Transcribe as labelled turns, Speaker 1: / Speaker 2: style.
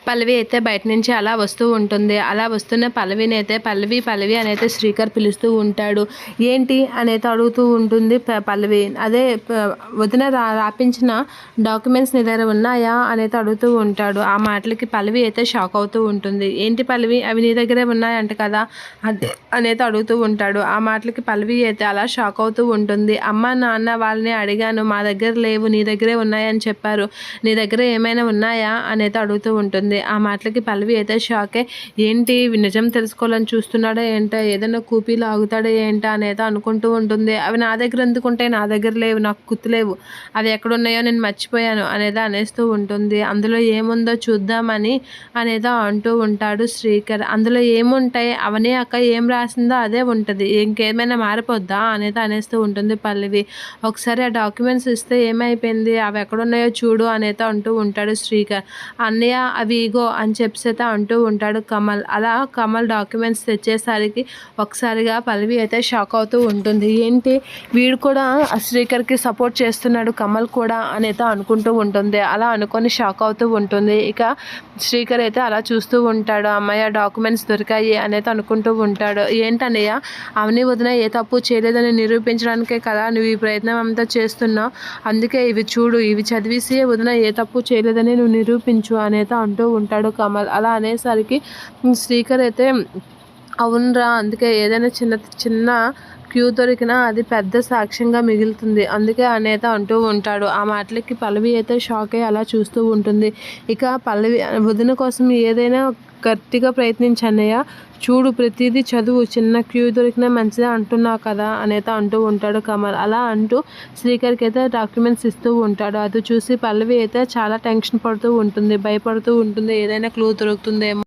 Speaker 1: పల్లవి అయితే బయట నుంచి అలా వస్తూ ఉంటుంది. అలా వస్తున్న పల్లవిని అయితే పల్లవి పల్లవి అని అయితే శ్రీకర్ పిలుస్తూ ఉంటాడు. ఏంటి అనేది అడుగుతూ ఉంటుంది పల్లవి. అదే వదిన రాపించిన డాక్యుమెంట్స్ నీ దగ్గర ఉన్నాయా అనేది అడుగుతూ ఉంటాడు. ఆ మాటలకి పల్లవి అయితే షాక్ అవుతూ ఉంటుంది. ఏంటి పల్లవి, అవి నీ దగ్గరే ఉన్నాయంట కదా అదే అనేది అడుగుతూ ఉంటాడు. ఆ మాటలకి పల్లవి అయితే అలా షాక్ అవుతూ ఉంటుంది. అమ్మ నాన్న వాళ్ళని అడిగాను, మా దగ్గర లేవు, నీ దగ్గరే ఉన్నాయని చెప్పారు, నీ దగ్గర ఏమైనా ఉన్నాయా అనేది అడుగుతూ ఉంటుంది. ఆ మాటలకి పల్లవి అయితే షాకే. ఏంటి నిజం తెలుసుకోవాలని చూస్తున్నాడా ఏంటో, ఏదైనా కూపీలు ఆగుతాడా ఏంటా అనేది అనుకుంటూ ఉంటుంది. అవి నా దగ్గర ఎందుకుంటాయి, నా దగ్గర లేవు, నాకు గుర్తులేవు, అవి ఎక్కడున్నాయో నేను మర్చిపోయాను అనేది అనేస్తూ ఉంటుంది. అందులో ఏముందో చూద్దామని అనేదో అంటూ ఉంటాడు శ్రీకర్. అందులో ఏముంటాయి, అవని అక్క ఏం రాసిందో అదే ఉంటుంది, ఇంకేమైనా మారిపోద్దా అనేది అనేస్తూ ఉంటుంది పల్లవి. ఒకసారి ఆ డాక్యుమెంట్స్ ఇస్తే ఏమైపోయింది, అవి ఎక్కడున్నాయో చూడు అనేది అంటూ ఉంటాడు శ్రీకర్. అన్నయ్య అవి ఇగో అని చెప్పేసి అంటూ ఉంటాడు కమల్. అలా కమల్ డాక్యుమెంట్స్ తెచ్చేసరికి ఒకసారిగా పల్లవి అయితే షాక్ అవుతూ ఉంటుంది. ఏంటి వీడు కూడా శ్రీకర్కి సపోర్ట్ చేస్తున్నాడు కమల్ కూడా అనేది అనుకుంటూ ఉంటుంది. అలా అనుకొని షాక్ అవుతూ ఉంటుంది. ఇక శ్రీకర్ అయితే అలా చూస్తూ ఉంటాడు. అమ్మయ్య డాక్యుమెంట్స్ దొరికాయి అనేది అనుకుంటూ ఉంటాడు. ఏంటన్నయ్య, అవని వదిన ఏ తప్పు చేయలేదని నిరూపించడానికే కదా నువ్వు ఈ ప్రయత్నం అంతా చేస్తున్నావు, అందుకే ఇవి చూడు, ఇవి చదివేసి వదిన ఏ తప్పు చేయలేదని నువ్వు నిరూపించు అనేది అంటూ ఉంటాడు కమల్. అలా అనేసరికి శ్రీకర్ అయితే అవునరా, అందుకే ఏదైనా చిన్న చిన్న క్యూ దొరికినా అది పెద్ద సాక్ష్యంగా మిగులుతుంది, అందుకే అనేది అంటూ ఉంటాడు. ఆ మాటలకి పల్లవి అయితే షాక్ అయ్యి అలా చూస్తూ ఉంటుంది. ఇక పల్లవి వదిన కోసం ఏదైనా గట్టిగా ప్రయత్నించన్నయ్య, చూడు ప్రతిదీ చదువు, చిన్న క్యూ దొరికినా మంచిదే అంటున్నావు కదా అనేది అంటూ ఉంటాడు కమల్. అలా అంటూ శ్రీకర్కి అయితే డాక్యుమెంట్స్ ఇస్తూ ఉంటాడు. అది చూసి పల్లవి అయితే చాలా టెన్షన్ పడుతూ ఉంటుంది, భయపడుతూ ఉంటుంది, ఏదైనా క్లూ దొరుకుతుందేమో